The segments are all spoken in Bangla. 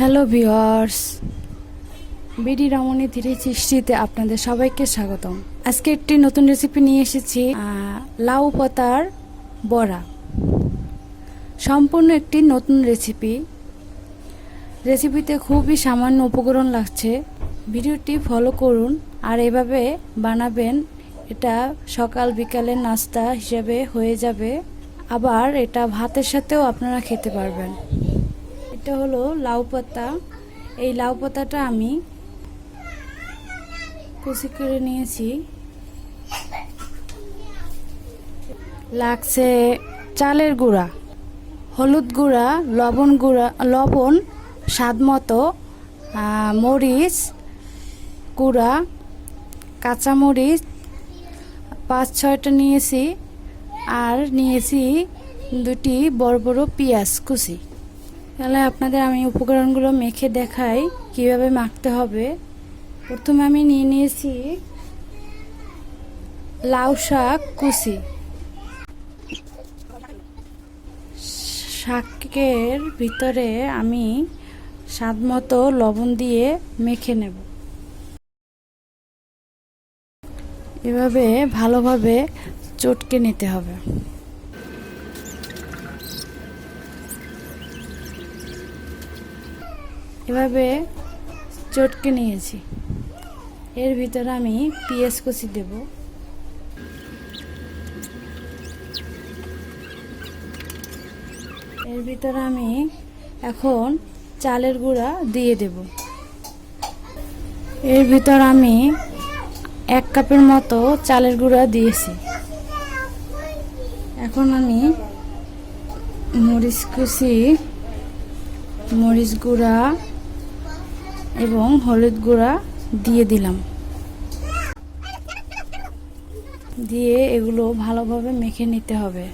হ্যালো ভিউয়ার্স, বিডি রমণী ধীরে সৃষ্টিতে আপনাদের সবাইকে স্বাগতম। আজকে একটি নতুন রেসিপি নিয়ে এসেছি, লাউ পাতার বড়া। সম্পূর্ণ একটি নতুন রেসিপিতে খুবই সামান্য উপকরণ লাগছে। ভিডিওটি ফলো করুন আর এভাবে বানাবেন। এটা সকাল বিকালের নাস্তা হিসেবে হয়ে যাবে, আবার এটা ভাতের সাথেও আপনারা খেতে পারবেন। এটা হলো লাউ পাতা। এই লাউ পাতাটা আমি কুচি করে নিয়েছি। লাগছে চালের গুঁড়া, হলুদ গুঁড়া, লবণ স্বাদ মতো, মরিচ গুঁড়া, কাঁচামরিচ 5-6টা নিয়েছি, আর নিয়েছি 2টি বড় বড় পেঁয়াজ কুচি। তাহলে আপনাদের আমি উপকরণগুলো মেখে দেখাই কিভাবে মাখতে হবে। প্রথমে আমি নিয়ে নিয়েছি লাউ শাক কুচি। শাকের ভিতরে আমি স্বাদ মতো লবণ দিয়ে মেখে নেব। এভাবে ভালোভাবে চটকে নিতে হবে। এভাবে চটকে নিয়েছি। এর ভিতরে আমি পেঁয়াজ কুচি দেব। এর ভিতরে আমি এখন চালের গুঁড়া দিয়ে দেব। এর ভিতর আমি 1 কাপের মতো চালের গুঁড়া দিয়েছি। এখন আমি মরিচ কুচি, মরিচ গুঁড়া এবং হলুদ গুঁড়া দিয়ে দিলাম। দিয়ে এগুলো ভালোভাবে মেখে নিতে হবে।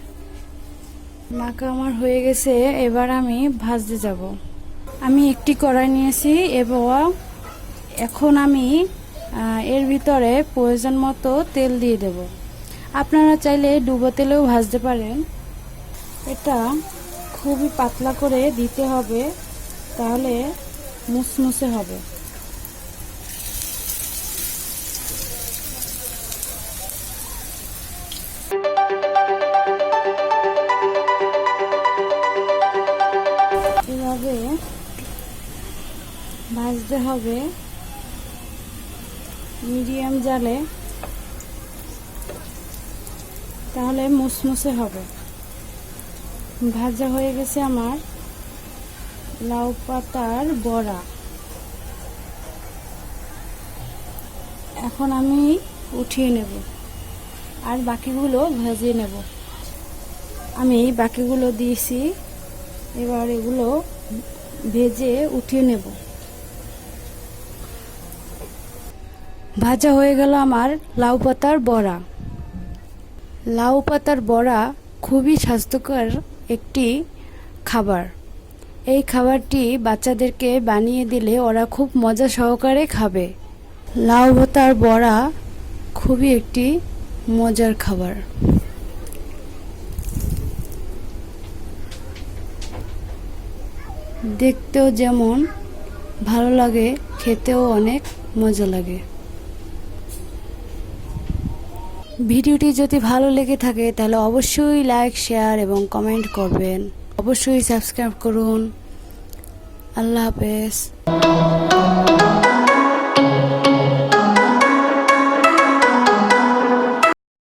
মাখা আমার হয়ে গেছে। এবার আমি ভাজতে যাব। আমি একটি কড়াই নিয়েছি এবং এখন আমি এর ভিতরে প্রয়োজন মতো তেল দিয়ে দেব। আপনারা চাইলে ডুবো তেলেও ভাজতে পারেন। এটা খুবই পাতলা করে দিতে হবে, তাহলে মুসমুসে হবে। এভাবে ভাজতে হবে মিডিয়াম জালে, তাহলে মুসমুসে হবে। ভাজা হয়ে গেছে আমার লাউ পাতার বড়া। এখন আমি উঠিয়ে নেব আর বাকিগুলো ভেজে নেব। আমি বাকিগুলো দিয়েছি, এবার এগুলো ভেজে উঠিয়ে নেব। ভাজা হয়ে গেল আমার লাউ পাতার বড়া। লাউ পাতার বড়া খুবই স্বাস্থ্যকর একটি খাবার। এই খাবারটি বাচ্চাদেরকে বানিয়ে দিলে ওরা খুব মজা সহকারে খাবে। লাউ পাতার বড়া খুবই একটি মজার খাবার। দেখতেও যেমন ভালো লাগে, খেতেও অনেক মজা লাগে। ভিডিওটি যদি ভালো লেগে থাকে তাহলে অবশ্যই লাইক, শেয়ার এবং কমেন্ট করবেন। অবশ্যই সাবস্ক্রাইব করুন। আল্লাহ হাফেজ।